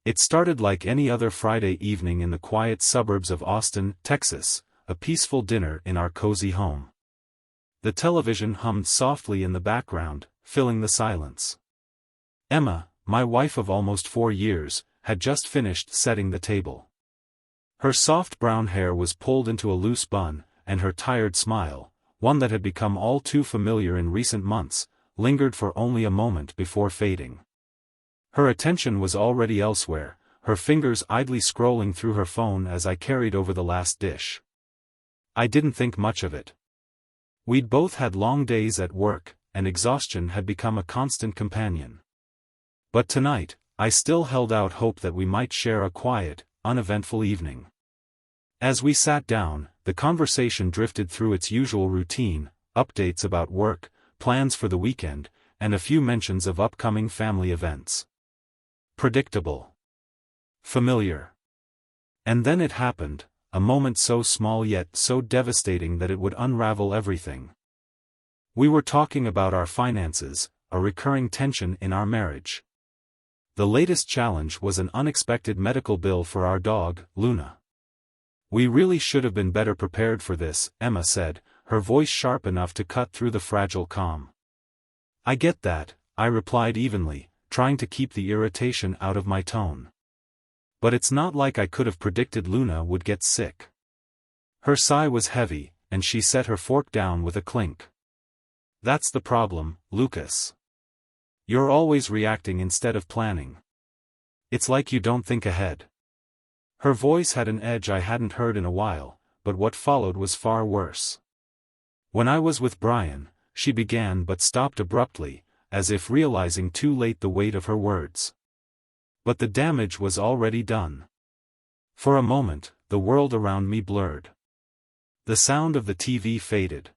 It started like any other Friday evening in the quiet suburbs of Austin, Texas, a peaceful dinner in our cozy home. The television hummed softly in the background, filling the silence. Emma, my wife of almost 4 years, had just finished setting the table. Her soft brown hair was pulled into a loose bun, and her tired smile, one that had become all too familiar in recent months, lingered for only a moment before fading. Her attention was already elsewhere, her fingers idly scrolling through her phone as I carried over the last dish. I didn't think much of it. We'd both had long days at work, and exhaustion had become a constant companion. But tonight, I still held out hope that we might share a quiet, uneventful evening. As we sat down, the conversation drifted through its usual routine, updates about work, plans for the weekend, and a few mentions of upcoming family events. Predictable. Familiar. And then it happened, a moment so small yet so devastating that it would unravel everything. We were talking about our finances, a recurring tension in our marriage. The latest challenge was an unexpected medical bill for our dog, Luna. We really should have been better prepared for this, Emma said, her voice sharp enough to cut through the fragile calm. I get that, I replied evenly, trying to keep the irritation out of my tone. But it's not like I could have predicted Luna would get sick. Her sigh was heavy, and she set her fork down with a clink. That's the problem, Lucas. You're always reacting instead of planning. It's like you don't think ahead. Her voice had an edge I hadn't heard in a while, but what followed was far worse. When I was with Brian, she began but stopped abruptly, as if realizing too late the weight of her words. But the damage was already done. For a moment, the world around me blurred. The sound of the TV faded.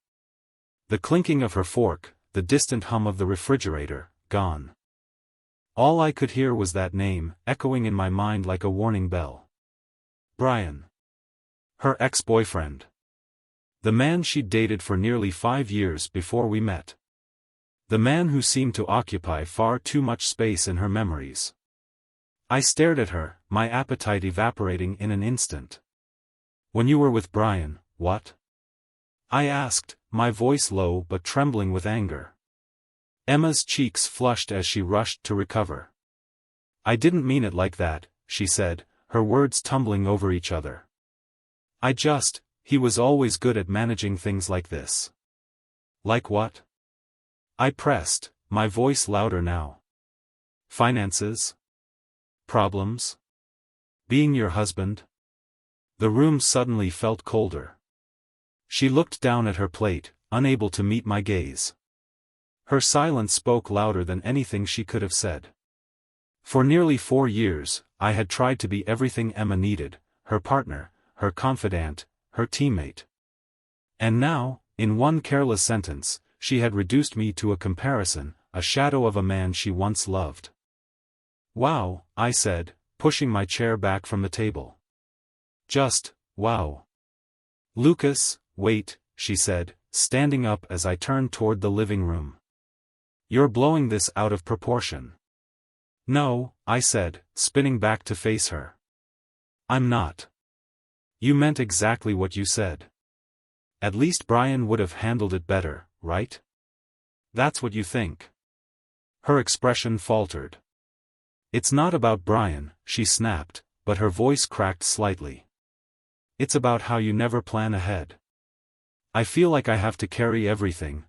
The clinking of her fork, the distant hum of the refrigerator, gone. All I could hear was that name, echoing in my mind like a warning bell. Brian. Her ex-boyfriend. The man she'd dated for nearly 5 years before we met. The man who seemed to occupy far too much space in her memories. I stared at her, my appetite evaporating in an instant. When you were with Brian, what? I asked, my voice low but trembling with anger. Emma's cheeks flushed as she rushed to recover. I didn't mean it like that, she said, her words tumbling over each other. He was always good at managing things like this. Like what? I pressed, my voice louder now. Finances? Problems? Being your husband? The room suddenly felt colder. She looked down at her plate, unable to meet my gaze. Her silence spoke louder than anything she could have said. For nearly 4 years, I had tried to be everything Emma needed, her partner, her confidant, her teammate. And now, in one careless sentence, she had reduced me to a comparison, a shadow of a man she once loved. Wow, I said, pushing my chair back from the table. Just, wow. Lucas, wait, she said, standing up as I turned toward the living room. You're blowing this out of proportion. No, I said, spinning back to face her. I'm not. You meant exactly what you said. At least Brian would have handled it better, right? That's what you think. Her expression faltered. It's not about Brian, she snapped, but her voice cracked slightly. It's about how you never plan ahead. I feel like I have to carry everything,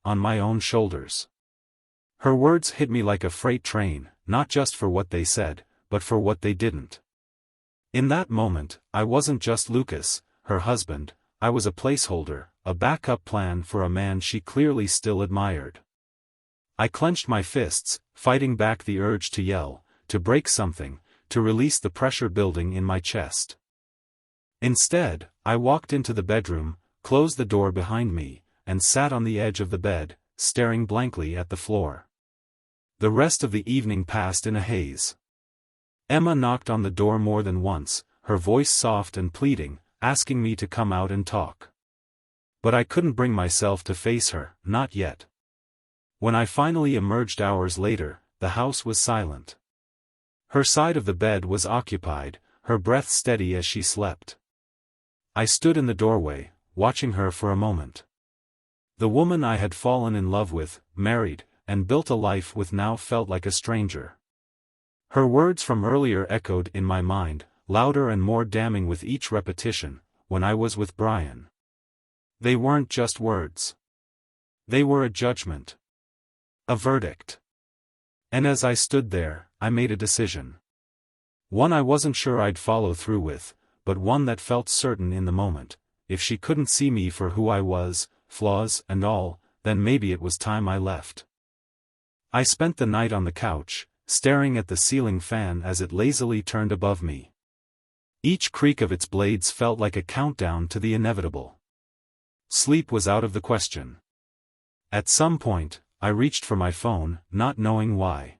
on my own shoulders. Her words hit me like a freight train, not just for what they said, but for what they didn't. In that moment, I wasn't just Lucas, her husband, I was a placeholder, a backup plan for a man she clearly still admired. I clenched my fists, fighting back the urge to yell, to break something, to release the pressure building in my chest. Instead, I walked into the bedroom, closed the door behind me, and sat on the edge of the bed, staring blankly at the floor. The rest of the evening passed in a haze. Emma knocked on the door more than once, her voice soft and pleading, asking me to come out and talk. But I couldn't bring myself to face her, not yet. When I finally emerged hours later, the house was silent. Her side of the bed was occupied, her breath steady as she slept. I stood in the doorway, watching her for a moment. The woman I had fallen in love with, married, and built a life with now felt like a stranger. Her words from earlier echoed in my mind, louder and more damning with each repetition, when I was with Brian. They weren't just words. They were a judgment. A verdict. And as I stood there, I made a decision. One I wasn't sure I'd follow through with, but one that felt certain in the moment. If she couldn't see me for who I was, flaws and all, then maybe it was time I left. I spent the night on the couch, staring at the ceiling fan as it lazily turned above me. Each creak of its blades felt like a countdown to the inevitable. Sleep was out of the question. At some point, I reached for my phone, not knowing why.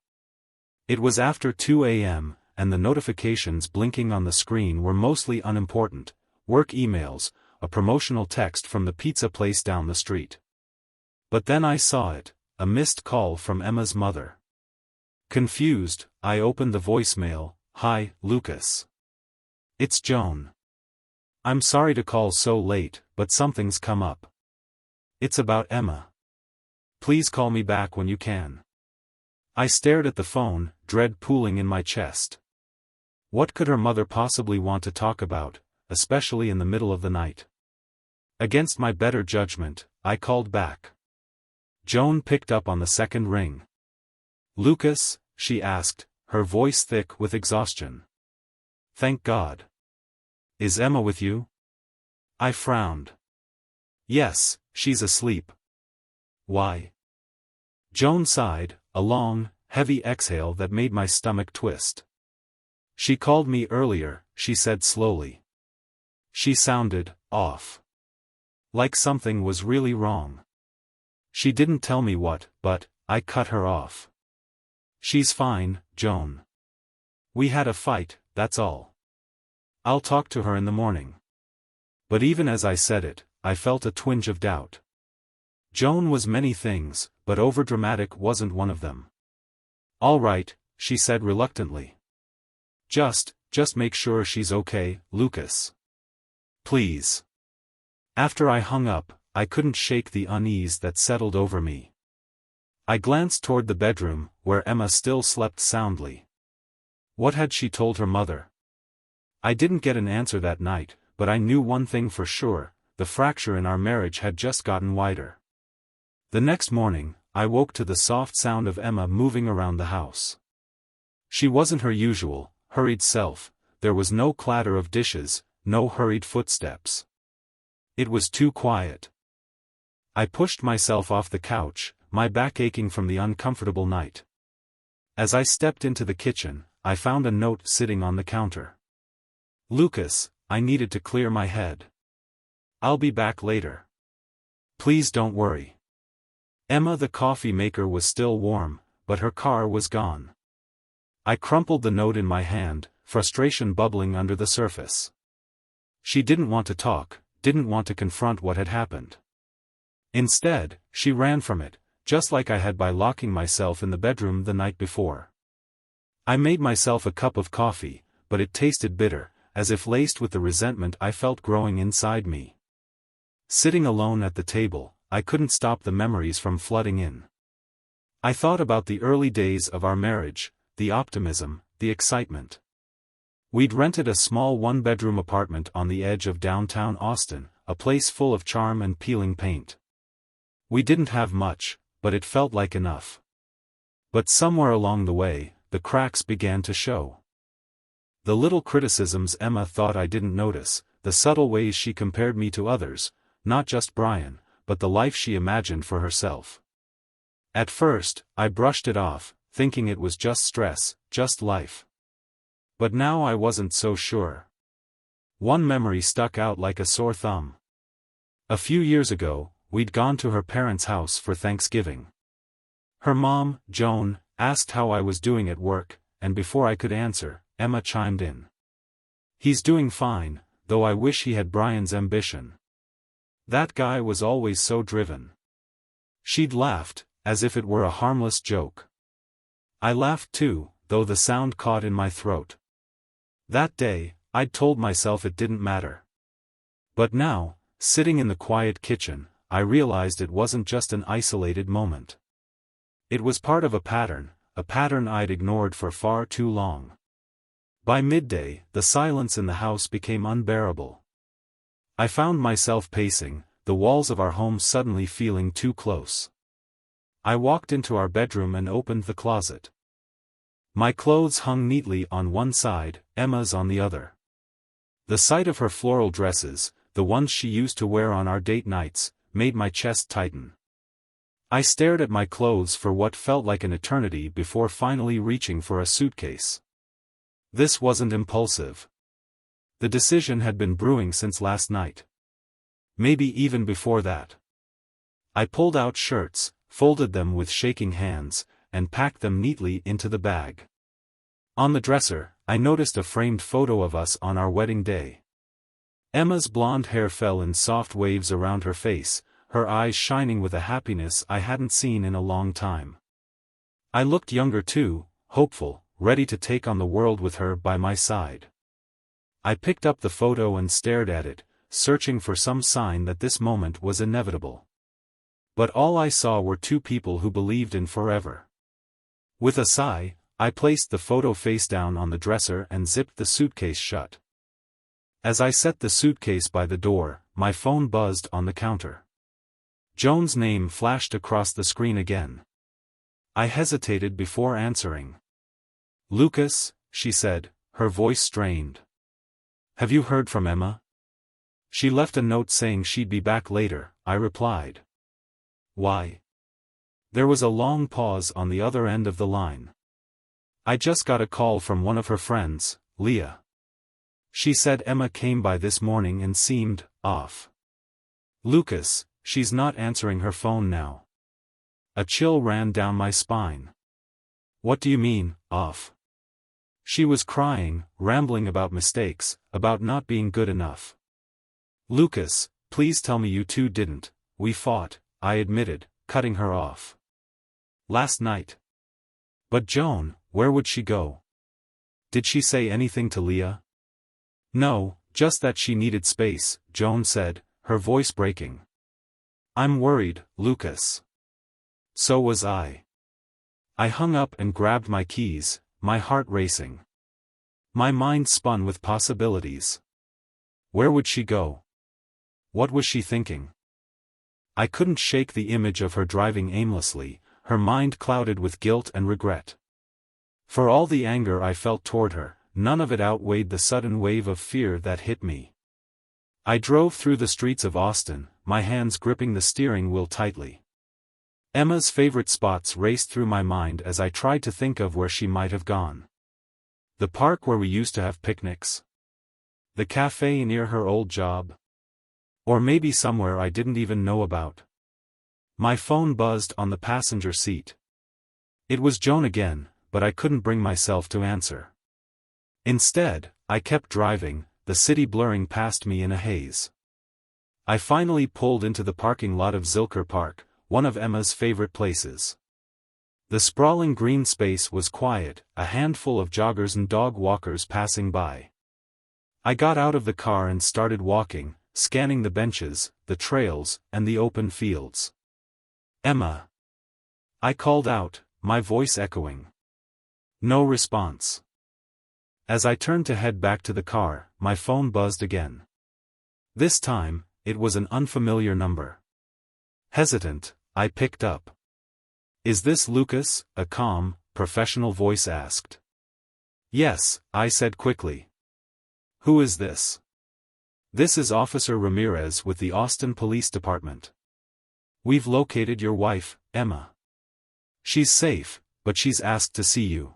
It was after 2 a.m., and the notifications blinking on the screen were mostly unimportant: work emails, a promotional text from the pizza place down the street. But then I saw it, a missed call from Emma's mother. Confused, I opened the voicemail. "Hi, Lucas. It's Joan. I'm sorry to call so late, but something's come up. It's about Emma. Please call me back when you can." I stared at the phone, dread pooling in my chest. What could her mother possibly want to talk about, especially in the middle of the night? Against my better judgment, I called back. Joan picked up on the second ring. "Lucas?" she asked, her voice thick with exhaustion. "Thank God. Is Emma with you?" I frowned. "Yes, she's asleep." "Why?" Joan sighed, a long, heavy exhale that made my stomach twist. "She called me earlier," she said slowly. She sounded off. Like something was really wrong. She didn't tell me what, but I cut her off. "She's fine, Joan. We had a fight, that's all. I'll talk to her in the morning." But even as I said it, I felt a twinge of doubt. Joan was many things, but overdramatic wasn't one of them. "All right," she said reluctantly. Just make sure she's okay, Lucas. Please." After I hung up, I couldn't shake the unease that settled over me. I glanced toward the bedroom, where Emma still slept soundly. What had she told her mother? I didn't get an answer that night, but I knew one thing for sure: the fracture in our marriage had just gotten wider. The next morning, I woke to the soft sound of Emma moving around the house. She wasn't her usual, hurried self. There was no clatter of dishes, no hurried footsteps. It was too quiet. I pushed myself off the couch, my back aching from the uncomfortable night. As I stepped into the kitchen, I found a note sitting on the counter. "Lucas, I needed to clear my head. I'll be back later. Please don't worry." Emma the coffee maker was still warm, but her car was gone. I crumpled the note in my hand, frustration bubbling under the surface. She didn't want to talk, didn't want to confront what had happened. Instead, she ran from it, just like I had by locking myself in the bedroom the night before. I made myself a cup of coffee, but it tasted bitter, as if laced with the resentment I felt growing inside me. Sitting alone at the table, I couldn't stop the memories from flooding in. I thought about the early days of our marriage, the optimism, the excitement. We'd rented a small one-bedroom apartment on the edge of downtown Austin, a place full of charm and peeling paint. We didn't have much, but it felt like enough. But somewhere along the way, the cracks began to show. The little criticisms Emma thought I didn't notice, the subtle ways she compared me to others, not just Brian, but the life she imagined for herself. At first, I brushed it off, thinking it was just stress, just life. But now I wasn't so sure. One memory stuck out like a sore thumb. A few years ago, we'd gone to her parents' house for Thanksgiving. Her mom, Joan, asked how I was doing at work, and before I could answer, Emma chimed in. "He's doing fine, though I wish he had Brian's ambition. That guy was always so driven." She'd laughed, as if it were a harmless joke. I laughed too, though the sound caught in my throat. That day, I'd told myself it didn't matter. But now, sitting in the quiet kitchen, I realized it wasn't just an isolated moment. It was part of a pattern I'd ignored for far too long. By midday, the silence in the house became unbearable. I found myself pacing, the walls of our home suddenly feeling too close. I walked into our bedroom and opened the closet. My clothes hung neatly on one side, Emma's on the other. The sight of her floral dresses, the ones she used to wear on our date nights, made my chest tighten. I stared at my clothes for what felt like an eternity before finally reaching for a suitcase. This wasn't impulsive. The decision had been brewing since last night. Maybe even before that. I pulled out shirts, folded them with shaking hands, and packed them neatly into the bag. On the dresser, I noticed a framed photo of us on our wedding day. Emma's blonde hair fell in soft waves around her face, her eyes shining with a happiness I hadn't seen in a long time. I looked younger too, hopeful, ready to take on the world with her by my side. I picked up the photo and stared at it, searching for some sign that this moment was inevitable. But all I saw were two people who believed in forever. With a sigh, I placed the photo face down on the dresser and zipped the suitcase shut. As I set the suitcase by the door, my phone buzzed on the counter. Joan's name flashed across the screen again. I hesitated before answering. "Lucas," she said, her voice strained. "Have you heard from Emma?" "She left a note saying she'd be back later," I replied. "Why?" There was a long pause on the other end of the line. "I just got a call from one of her friends, Leah. She said Emma came by this morning and seemed off. Lucas, she's not answering her phone now." A chill ran down my spine. "What do you mean, off?" "She was crying, rambling about mistakes, about not being good enough." "Lucas, please tell me you two didn't. We fought," I admitted, cutting her off. "Last night." "But Joan, where would she go? Did she say anything to Leah?" "No, just that she needed space," Joan said, her voice breaking. "I'm worried, Lucas." So was I. I hung up and grabbed my keys, my heart racing. My mind spun with possibilities. Where would she go? What was she thinking? I couldn't shake the image of her driving aimlessly, her mind clouded with guilt and regret. For all the anger I felt toward her, none of it outweighed the sudden wave of fear that hit me. I drove through the streets of Austin, my hands gripping the steering wheel tightly. Emma's favorite spots raced through my mind as I tried to think of where she might have gone. The park where we used to have picnics? The cafe near her old job? Or maybe somewhere I didn't even know about. My phone buzzed on the passenger seat. It was Joan again, but I couldn't bring myself to answer. Instead, I kept driving, the city blurring past me in a haze. I finally pulled into the parking lot of Zilker Park, one of Emma's favorite places. The sprawling green space was quiet, a handful of joggers and dog walkers passing by. I got out of the car and started walking, scanning the benches, the trails, and the open fields. "Emma!" I called out, my voice echoing. No response. As I turned to head back to the car, my phone buzzed again. This time, it was an unfamiliar number. Hesitant, I picked up. "Is this Lucas?" a calm, professional voice asked. "Yes," I said quickly. "Who is this?" "This is Officer Ramirez with the Austin Police Department. We've located your wife, Emma. She's safe, but she's asked to see you."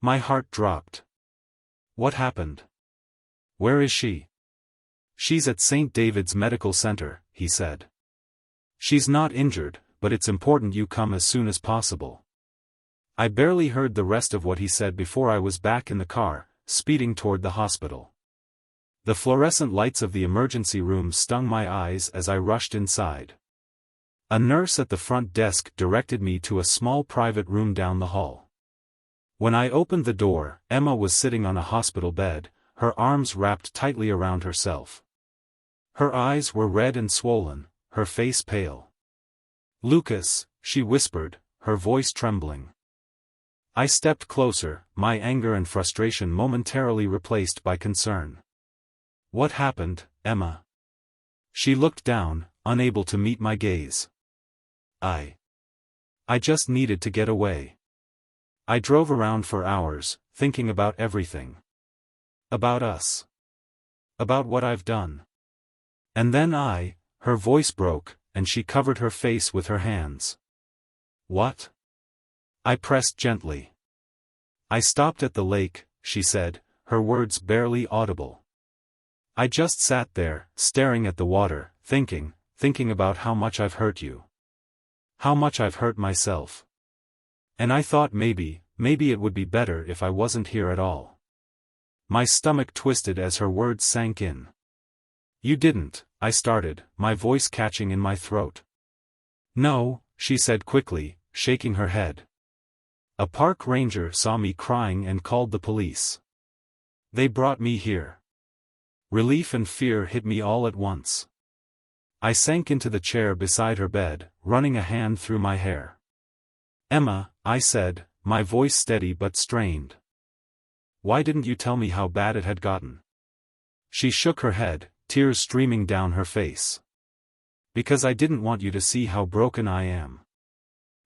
My heart dropped. What happened? Where is she? "She's at St. David's Medical Center," he said. "She's not injured, but it's important you come as soon as possible." I barely heard the rest of what he said before I was back in the car, speeding toward the hospital. The fluorescent lights of the emergency room stung my eyes as I rushed inside. A nurse at the front desk directed me to a small private room down the hall. When I opened the door, Emma was sitting on a hospital bed, her arms wrapped tightly around herself. Her eyes were red and swollen, her face pale. "Lucas," she whispered, her voice trembling. I stepped closer, my anger and frustration momentarily replaced by concern. "What happened, Emma?" She looked down, unable to meet my gaze. I just needed to get away. I drove around for hours, thinking about everything. About us. About what I've done. And then her voice broke, and she covered her face with her hands. "What?" I pressed gently. "I stopped at the lake," she said, her words barely audible. "I just sat there, staring at the water, thinking about how much I've hurt you. How much I've hurt myself. And I thought maybe it would be better if I wasn't here at all." My stomach twisted as her words sank in. "You didn't," I started, my voice catching in my throat. "No," she said quickly, shaking her head. "A park ranger saw me crying and called the police. They brought me here." Relief and fear hit me all at once. I sank into the chair beside her bed, running a hand through my hair. "Emma," I said, my voice steady but strained. "Why didn't you tell me how bad it had gotten?" She shook her head, tears streaming down her face. "Because I didn't want you to see how broken I am.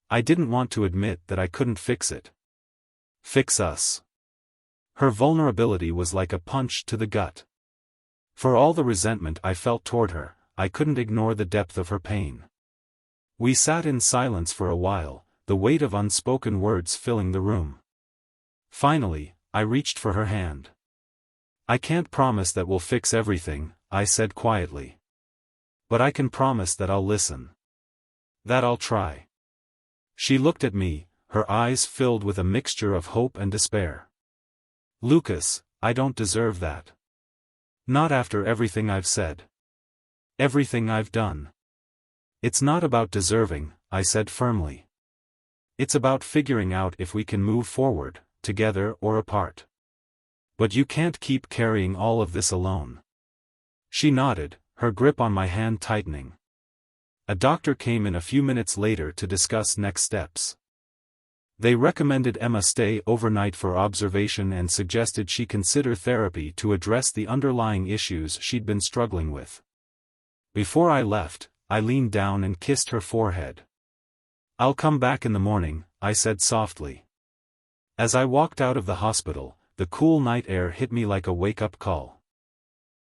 I didn't want to admit that I couldn't fix it. Fix us." Her vulnerability was like a punch to the gut. For all the resentment I felt toward her, I couldn't ignore the depth of her pain. We sat in silence for a while, the weight of unspoken words filling the room. Finally, I reached for her hand. "I can't promise that we'll fix everything," I said quietly. "But I can promise that I'll listen. That I'll try." She looked at me, her eyes filled with a mixture of hope and despair. "Lucas, I don't deserve that. Not after everything I've said. Everything I've done." "It's not about deserving," I said firmly. "It's about figuring out if we can move forward, together or apart. But you can't keep carrying all of this alone." She nodded, her grip on my hand tightening. A doctor came in a few minutes later to discuss next steps. They recommended Emma stay overnight for observation and suggested she consider therapy to address the underlying issues she'd been struggling with. Before I left, I leaned down and kissed her forehead. "I'll come back in the morning," I said softly. As I walked out of the hospital, the cool night air hit me like a wake-up call.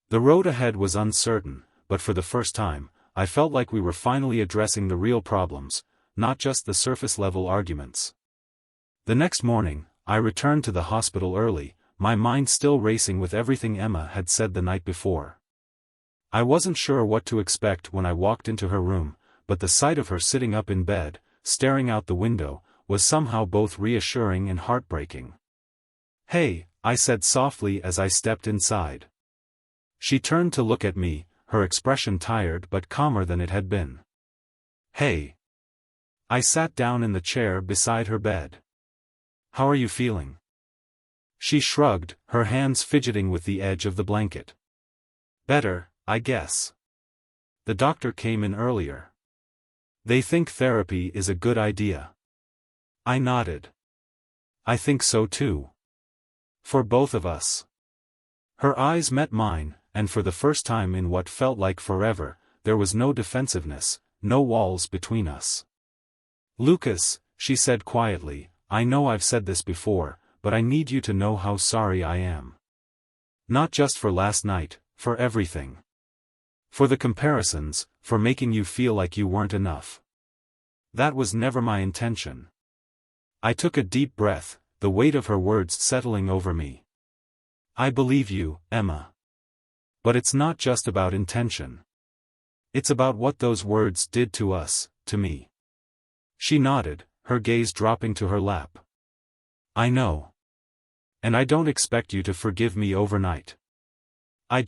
The road ahead was uncertain, but for the first time, I felt like we were finally addressing the real problems, not just the surface-level arguments. The next morning, I returned to the hospital early, my mind still racing with everything Emma had said the night before. I wasn't sure what to expect when I walked into her room, but the sight of her sitting up in bed, staring out the window, was somehow both reassuring and heartbreaking. "Hey," I said softly as I stepped inside. She turned to look at me, her expression tired but calmer than it had been. "Hey." I sat down in the chair beside her bed. "How are you feeling?" She shrugged, her hands fidgeting with the edge of the blanket. "Better, I guess. The doctor came in earlier. They think therapy is a good idea." I nodded. "I think so too. For both of us." Her eyes met mine, and for the first time in what felt like forever, there was no defensiveness, no walls between us. "Lucas," she said quietly, "I know I've said this before, but I need you to know how sorry I am. Not just for last night, for everything. For the comparisons, for making you feel like you weren't enough. That was never my intention." I took a deep breath, the weight of her words settling over me. "I believe you, Emma. But it's not just about intention. It's about what those words did to us, to me." She nodded, her gaze dropping to her lap. "I know. And I don't expect you to forgive me overnight. I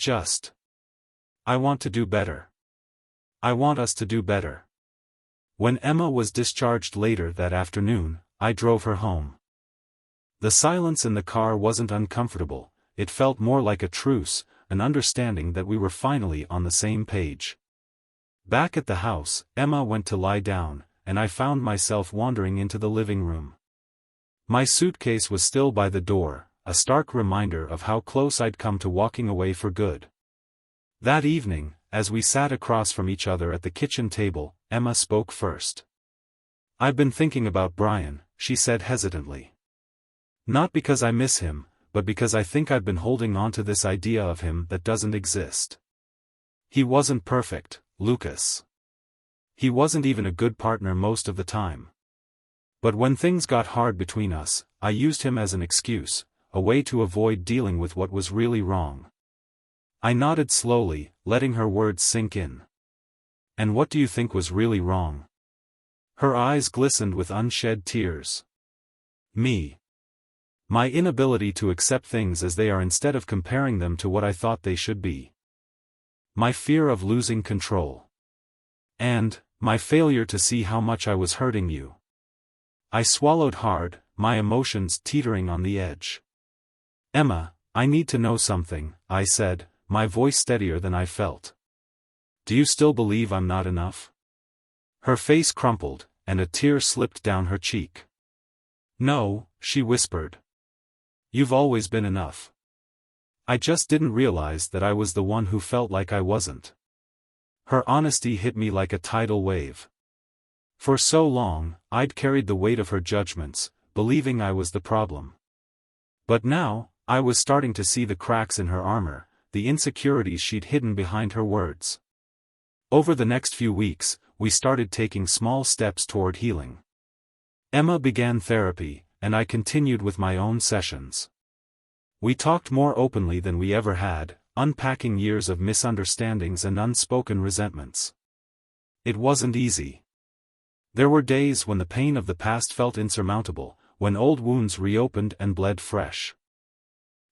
want to do better. I want us to do better." When Emma was discharged later that afternoon, I drove her home. The silence in the car wasn't uncomfortable, it felt more like a truce, an understanding that we were finally on the same page. Back at the house, Emma went to lie down, and I found myself wandering into the living room. My suitcase was still by the door, a stark reminder of how close I'd come to walking away for good. That evening, as we sat across from each other at the kitchen table, Emma spoke first. "I've been thinking about Brian," she said hesitantly. "Not because I miss him, but because I think I've been holding on to this idea of him that doesn't exist. He wasn't perfect, Lucas. He wasn't even a good partner most of the time. But when things got hard between us, I used him as an excuse, a way to avoid dealing with what was really wrong." I nodded slowly, letting her words sink in. "And what do you think was really wrong?" Her eyes glistened with unshed tears. "Me. My inability to accept things as they are instead of comparing them to what I thought they should be. My fear of losing control. And my failure to see how much I was hurting you." I swallowed hard, my emotions teetering on the edge. "Emma, I need to know something," I said, my voice steadier than I felt. "Do you still believe I'm not enough?" Her face crumpled, and a tear slipped down her cheek. "No," she whispered. "You've always been enough. I just didn't realize that I was the one who felt like I wasn't." Her honesty hit me like a tidal wave. For so long, I'd carried the weight of her judgments, believing I was the problem. But now, I was starting to see the cracks in her armor, the insecurities she'd hidden behind her words. Over the next few weeks, we started taking small steps toward healing. Emma began therapy, and I continued with my own sessions. We talked more openly than we ever had, unpacking years of misunderstandings and unspoken resentments. It wasn't easy. There were days when the pain of the past felt insurmountable, when old wounds reopened and bled fresh.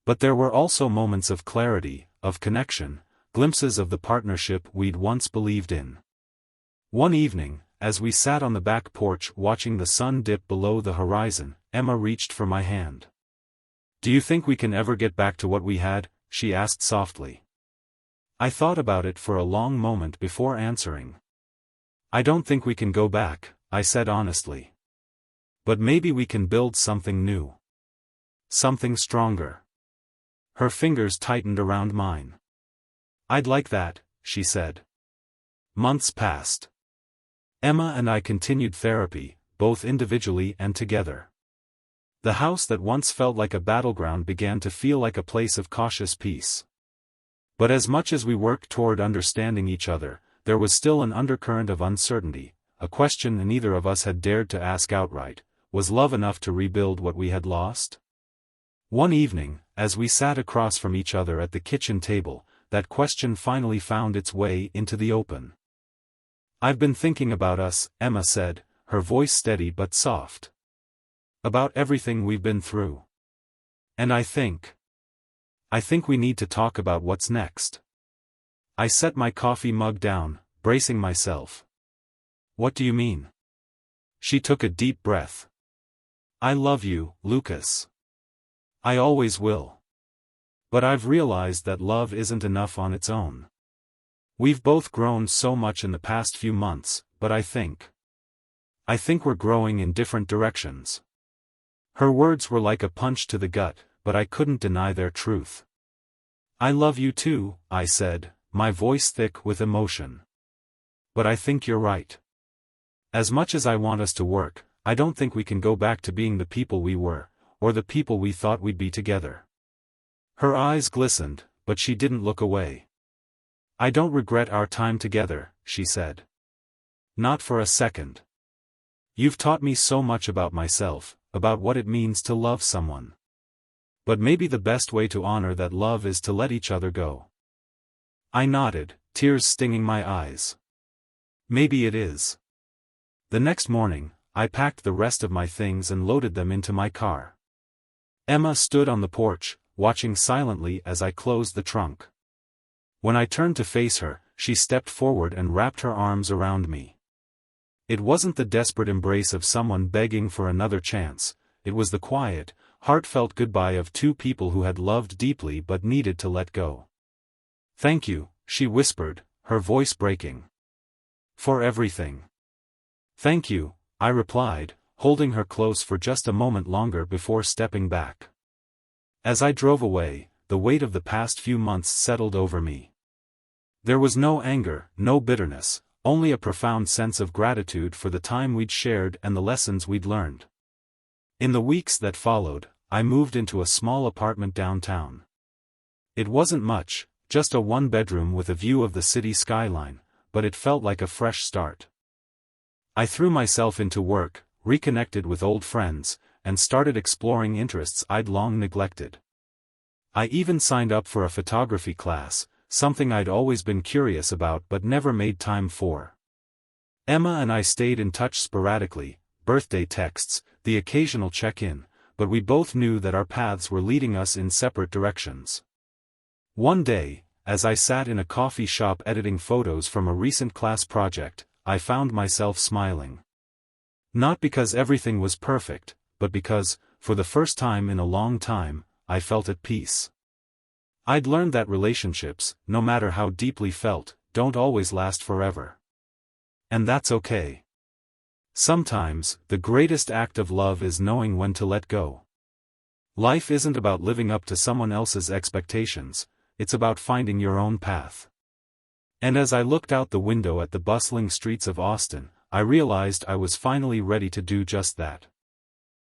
But there were also moments of clarity, of connection, glimpses of the partnership we'd once believed in. One evening, as we sat on the back porch watching the sun dip below the horizon, Emma reached for my hand. "Do you think we can ever get back to what we had?" she asked softly. I thought about it for a long moment before answering. "I don't think we can go back," I said honestly. "But maybe we can build something new. Something stronger." Her fingers tightened around mine. "I'd like that," she said. Months passed. Emma and I continued therapy, both individually and together. The house that once felt like a battleground began to feel like a place of cautious peace. But as much as we worked toward understanding each other, there was still an undercurrent of uncertainty, a question neither of us had dared to ask outright: was love enough to rebuild what we had lost? One evening, as we sat across from each other at the kitchen table, that question finally found its way into the open. "I've been thinking about us," Emma said, her voice steady but soft. "About everything we've been through. And I think we need to talk about what's next." I set my coffee mug down, bracing myself. "What do you mean?" She took a deep breath. "I love you, Lucas. I always will. But I've realized that love isn't enough on its own. We've both grown so much in the past few months, but I think we're growing in different directions." Her words were like a punch to the gut, but I couldn't deny their truth. "I love you too," I said, my voice thick with emotion. "But I think you're right. As much as I want us to work, I don't think we can go back to being the people we were, or the people we thought we'd be together." Her eyes glistened, but she didn't look away. "I don't regret our time together," she said. "Not for a second. You've taught me so much about myself, about what it means to love someone. But maybe the best way to honor that love is to let each other go." I nodded, tears stinging my eyes. "Maybe it is." The next morning, I packed the rest of my things and loaded them into my car. Emma stood on the porch, watching silently as I closed the trunk. When I turned to face her, she stepped forward and wrapped her arms around me. It wasn't the desperate embrace of someone begging for another chance, it was the quiet, heartfelt goodbye of two people who had loved deeply but needed to let go. "Thank you," she whispered, her voice breaking. "For everything." "Thank you," I replied, holding her close for just a moment longer before stepping back. As I drove away, the weight of the past few months settled over me. There was no anger, no bitterness, only a profound sense of gratitude for the time we'd shared and the lessons we'd learned. In the weeks that followed, I moved into a small apartment downtown. It wasn't much, just a one-bedroom with a view of the city skyline, but it felt like a fresh start. I threw myself into work, reconnected with old friends, and started exploring interests I'd long neglected. I even signed up for a photography class, something I'd always been curious about but never made time for. Emma and I stayed in touch sporadically, birthday texts, the occasional check-in, but we both knew that our paths were leading us in separate directions. One day, as I sat in a coffee shop editing photos from a recent class project, I found myself smiling. Not because everything was perfect, but because, for the first time in a long time, I felt at peace. I'd learned that relationships, no matter how deeply felt, don't always last forever. And that's okay. Sometimes, the greatest act of love is knowing when to let go. Life isn't about living up to someone else's expectations, it's about finding your own path. And as I looked out the window at the bustling streets of Austin, I realized I was finally ready to do just that.